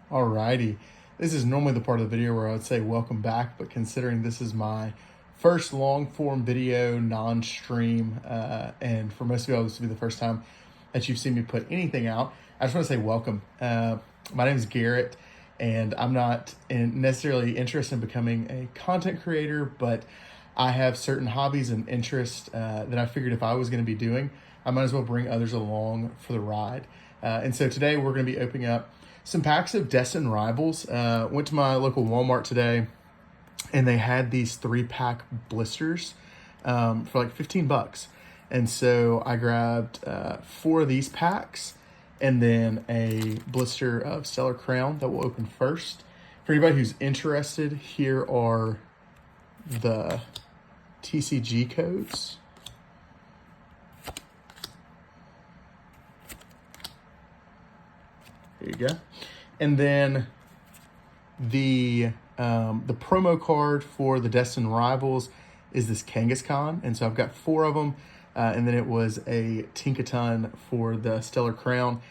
Alrighty, this is normally the part of the video where I would say welcome back, but considering this is my first long form video, non-stream, and for most of y'all this will be the first time that you've seen me put anything out, I just want to say welcome. My name is Garrett, and I'm not necessarily interested in becoming a content creator, but I have certain hobbies and interests that I figured if I was going to be doing, I might as well bring others along for the ride. And so today we're going to be opening up some packs of Destined Rivals. Went to my local Walmart today, and they had these 3-pack blisters for like 15 bucks. And so I grabbed 4 of these packs, and then a blister of Stella Crown that will open first. For anybody who's interested, here are the TCG codes. There you go. And then the promo card for the Destined Rivals is this Kangaskhan. And so I've got 4 of them. And then it was a Tinkaton for the Stella Crown.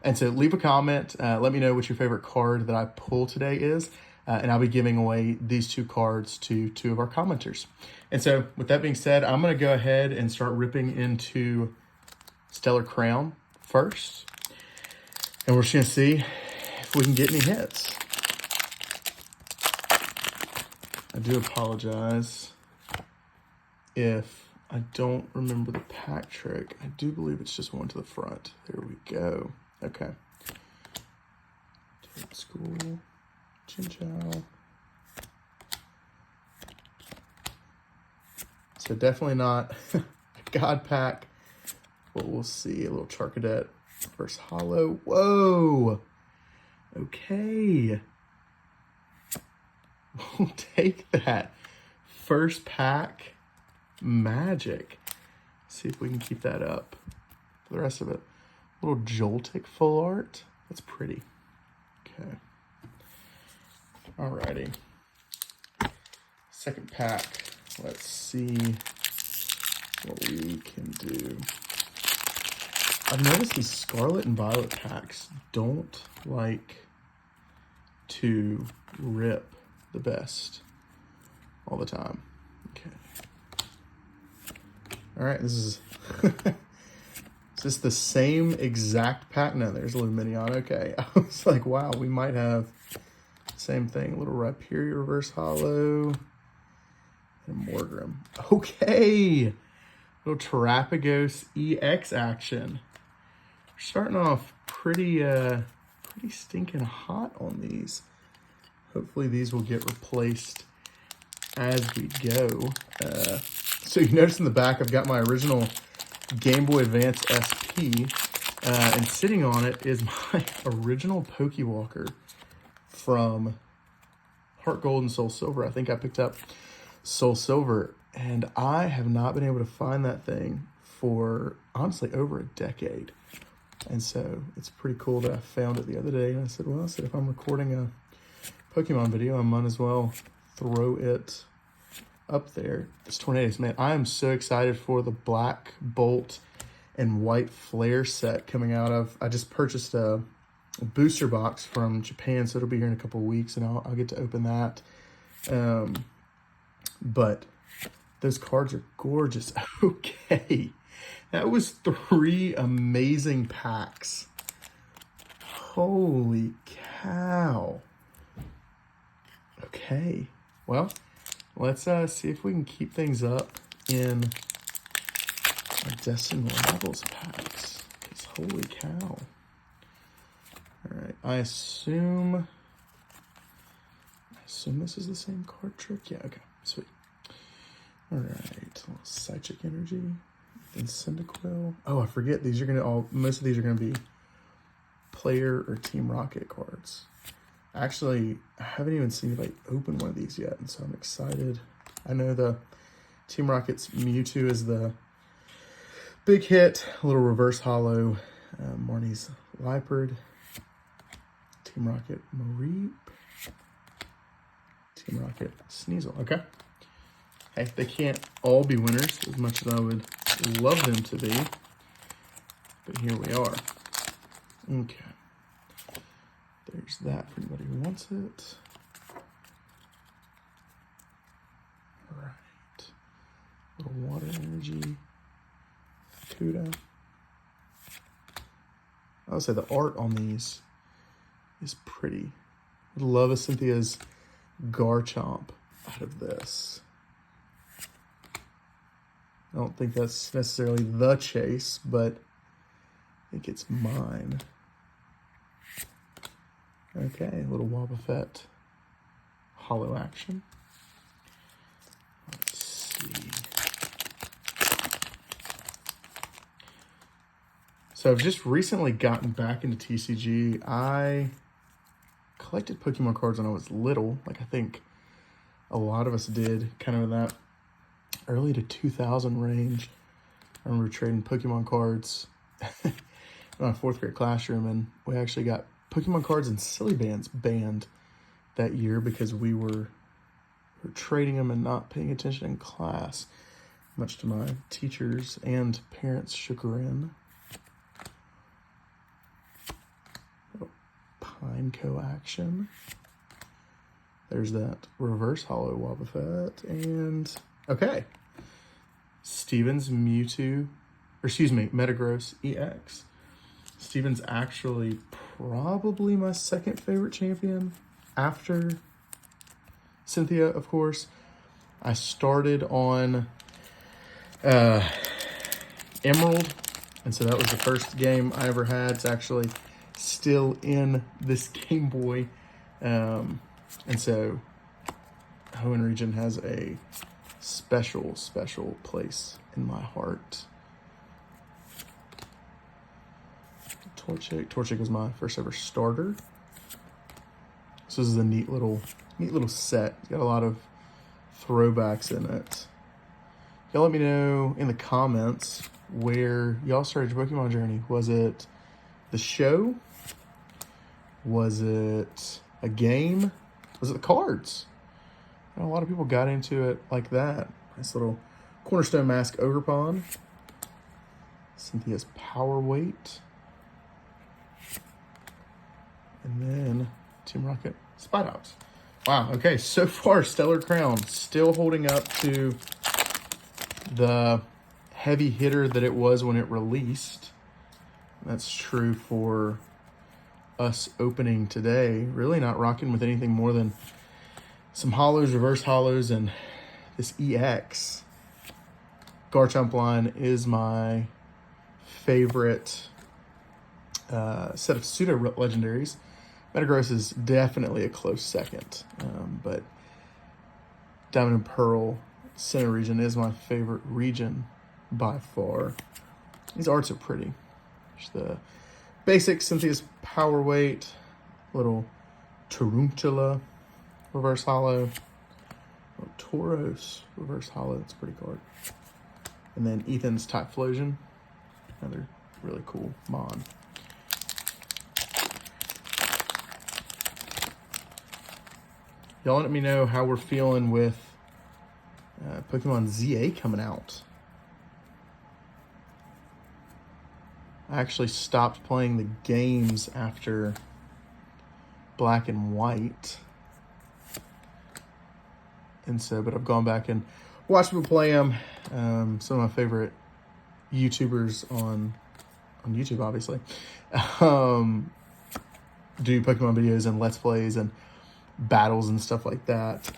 And so leave a comment. Let me know what your favorite card that I pull today is. And I'll be giving away these 2 cards to 2 of our commenters. And so with that being said, I'm going to go ahead and start ripping into Stella Crown first. And we're just going to see if we can get any hits. I do apologize if I don't remember the pack trick. I do believe it's just 1 to the front. There we go. Okay. Old school. Chinchou. So definitely not a God pack, but we'll see. A little Charcadet. First hollow. Whoa. Okay. We'll take that. First pack. Magic. See if we can keep that up for the rest of it. A little Joltik full art. That's pretty. Okay. Alrighty. Second pack. Let's see what we can do. I've noticed these Scarlet and Violet packs don't like to rip the best all the time. Okay. All right, this is, is this the same exact pack? No, there's a Luminion. Okay, I was like, wow, we might have the same thing. A little Rhyperior reverse hollow and Morgrim. Okay, little Terapagos EX action. We're starting off pretty stinking hot on these. Hopefully these will get replaced as we go. So you notice in the back, I've got my original Game Boy Advance SP, and sitting on it is my original Pokewalker from Heart Gold and Soul Silver. I think I picked up Soul Silver, and I have not been able to find that thing for, honestly, over a decade. And so it's pretty cool that I found it the other day. And I said, well, if I'm recording a Pokemon video, I might as well throw it up there. This Tornadus, man, I am so excited for the Black Bolt and White Flare set coming out of. I just purchased a booster box from Japan, so it'll be here in a couple of weeks, and I'll get to open that. But those cards are gorgeous. Okay. That was 3 amazing packs. Holy cow. Okay. Well, let's see if we can keep things up in our Destined Rivals packs. Because holy cow. Alright, I assume this is the same card trick. Yeah, okay, sweet. Alright, a little Psychic Energy. Then Cyndaquil. Oh, I forget. These are most of these are gonna be player or Team Rocket cards. Actually, I haven't even seen anybody open one of these yet, and so I'm excited. I know the Team Rocket's Mewtwo is the big hit. A little reverse hollow, Marnie's Liepard, Team Rocket Mareep, Team Rocket Sneasel. Okay. Hey, they can't all be winners as much as I would love them to be, but here we are. Okay. There There's that for anybody who wants it. All right. Little water energy. Cuda. I would say the art on these is pretty. I'd love a Cynthia's Garchomp out of this. I don't think that's necessarily the chase, but I think it's mine. Okay, a little Wobbuffet holo action. Let's see. So I've just recently gotten back into TCG. I collected Pokemon cards when I was little, like I think a lot of us did, kind of in that early to 2000 range. I remember trading Pokemon cards in my 4th grade classroom, and we actually got Pokemon cards and Silly Bands banned that year because we were trading them and not paying attention in class, much to my teachers and parents' chagrin. Pineco action. There's that reverse holo Wobbuffet. And, okay. Steven's Mewtwo, or excuse me, Metagross EX. Steven's actually probably my second favorite champion after Cynthia, of course. I started on Emerald, and so that was the first game I ever had. It's actually still in this Game Boy, and so Hoenn region has a special place in my heart. Torchic was my first ever starter. So this is a neat little set. It's got a lot of throwbacks in it. Y'all let me know in the comments where y'all started your Pokemon journey. Was it the show? Was it a game? Was it the cards? A lot of people got into it like that. Nice little Cornerstone Mask Ogerpon. Cynthia's Power Weight. And then Team Rocket Spidops. Wow, okay, so far Stella Crown still holding up to the heavy hitter that it was when it released. That's true for us opening today. Really not rocking with anything more than some holos, reverse holos, and this EX. Garchomp line is my favorite set of pseudo legendaries. Metagross is definitely a close second, but Diamond and Pearl Center region is my favorite region by far. These arts are pretty. There's the basic Cynthia's Power Weight, little Taruntula reverse holo, Tauros reverse holo. That's a pretty card. And then Ethan's Typhlosion, another really cool mon. Y'all let me know how we're feeling with Pokemon ZA coming out. I actually stopped playing the games after Black and White. And so, but I've gone back and watched people play them. Some of my favorite YouTubers on YouTube, obviously, do Pokemon videos and Let's Plays and battles and stuff like that.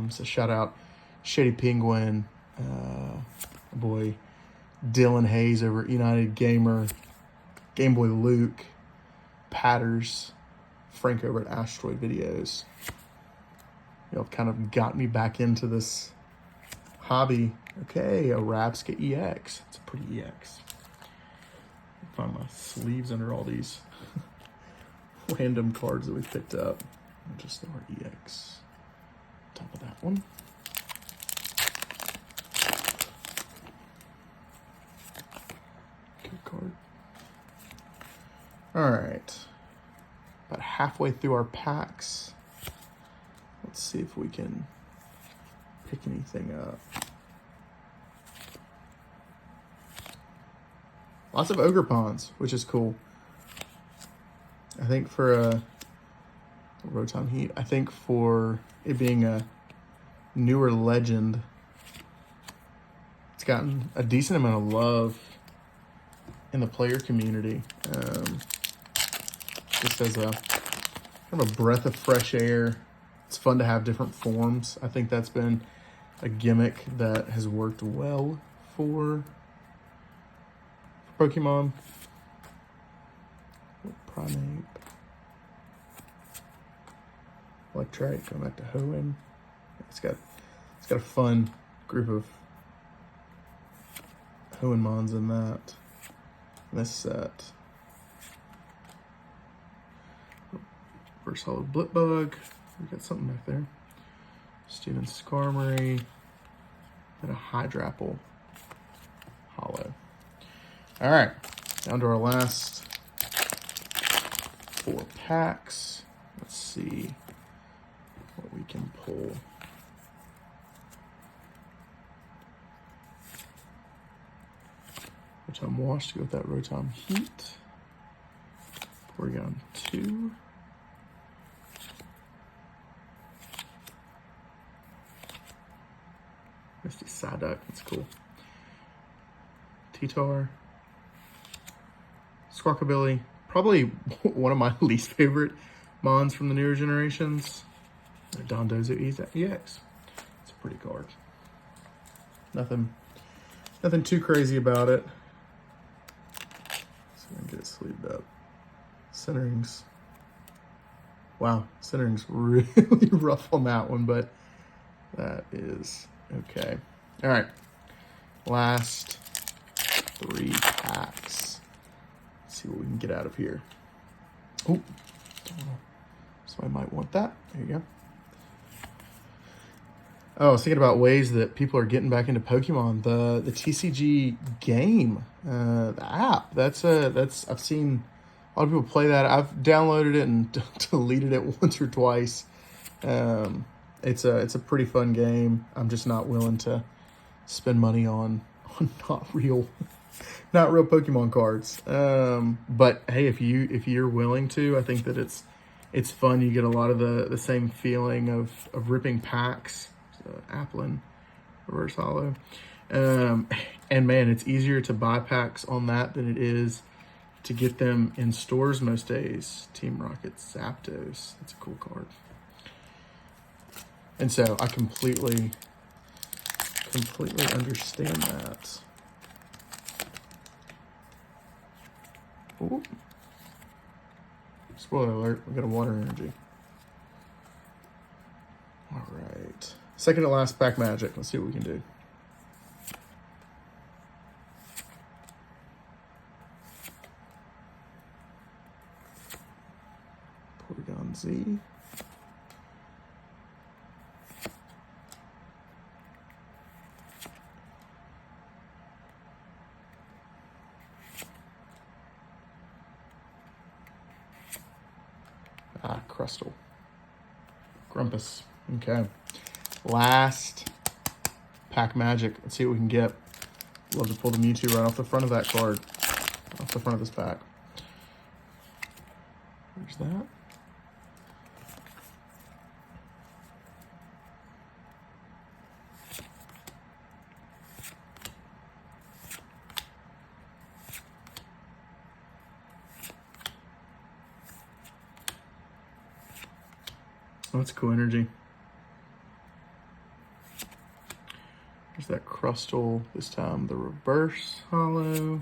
So shout out Shady Penguin, boy Dylan Hayes over at United Gamer, Game Boy Luke, Patters, Frank over at Asteroid Videos. Y'all kind of got me back into this hobby. Okay, a Rapska EX. It's a pretty EX. Find my sleeves under all these random cards that we picked up. Just the word EX. Top of that one. Good card. All right. About halfway through our packs. Let's see if we can pick anything up. Lots of Ogerpons, which is cool. I think for a Rotom Heat. I think for it being a newer legend, it's gotten a decent amount of love in the player community. Just as a kind of a breath of fresh air. It's fun to have different forms. I think that's been a gimmick that has worked well for Pokemon. Primate. Electrite, going back to Hoenn. It's got a fun group of Hoenn in that. This set. Reverse Hollow Blipbug. We got something back there. Steven Skarmory. And a Hydrapple Hollow. All right, down to our last 4 packs. Let's see what we can pull. Rotom Wash to go with that Rotom Heat. Porygon 2. Misty Psyduck, that's cool. T-Tar. Squawkabilly, probably one of my least favorite Mons from the newer generations. Dondozo EX. It's a pretty card. Nothing too crazy about it. So I'm gonna get it sleeved up. Centering's, wow, centering's really rough on that one, but that is okay. All right, last 3 packs. Let's see what we can get out of here. Oh, somebody might want that. There you go. Oh, I was thinking about ways that people are getting back into Pokemon. The TCG game, the app. That's I've seen a lot of people play that. I've downloaded it and deleted it once or twice. It's a pretty fun game. I'm just not willing to spend money on not real Pokemon cards. But hey, if you're willing to, I think that it's fun. You get a lot of the same feeling of ripping packs. Applin, Reverse Hollow. And man, it's easier to buy packs on that than it is to get them in stores most days. Team Rocket Zapdos. That's a cool card. And so I completely understand that. Ooh. Spoiler alert, we got a water energy. All right. Second to last pack magic. Let's see what we can do. Porygon Z. Crustle. Grumpus. Okay. Last pack magic. Let's see what we can get. Love to pull the Mewtwo right off the front of that card. Off the front of this pack. There's that. Oh, that's cool energy. There's that Crustle, this time the Reverse Hollow,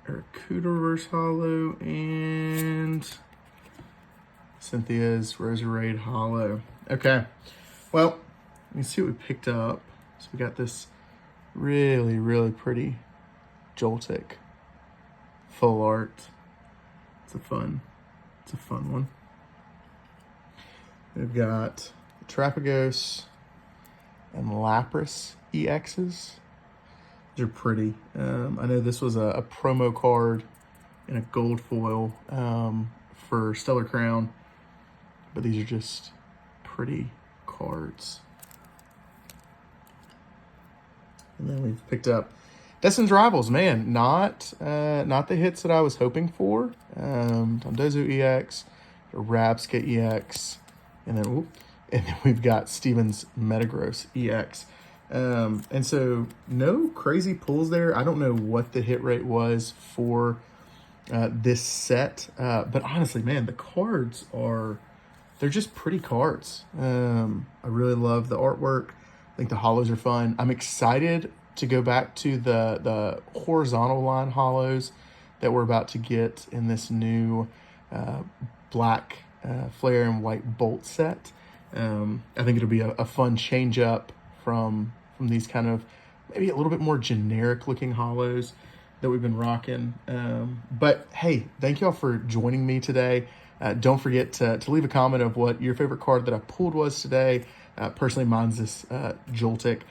Arrokuda Reverse Hollow, and Cynthia's Roserade Hollow. Okay, well, let me see what we picked up. So we got this really, really pretty Joltik full art. It's a fun one. We've got Trapagos and Lapras EXs. These are pretty. I know this was a promo card in a gold foil for Stella Crown, but these are just pretty cards. And then we've picked up Destined Rivals. Man, not the hits that I was hoping for. Dondozo EX, a Rabska EX, and then we've got Steven's Metagross EX. And so no crazy pulls there. I don't know what the hit rate was for this set, but honestly, man, the cards they're just pretty cards. I really love the artwork. I think the holos are fun. I'm excited to go back to the horizontal line holos that we're about to get in this new black flare and white bolt set. I think it'll be a fun change up from these kind of maybe a little bit more generic looking holos that we've been rocking. But hey, thank y'all for joining me today. Don't forget to leave a comment of what your favorite card that I pulled was today. Personally, mine's this Joltik.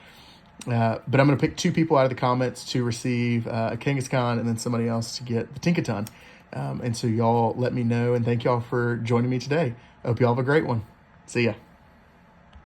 But I'm going to pick 2 people out of the comments to receive a Kangaskhan and then somebody else to get the Tinkaton. And so y'all let me know, and thank y'all for joining me today. I hope y'all have a great one. See ya.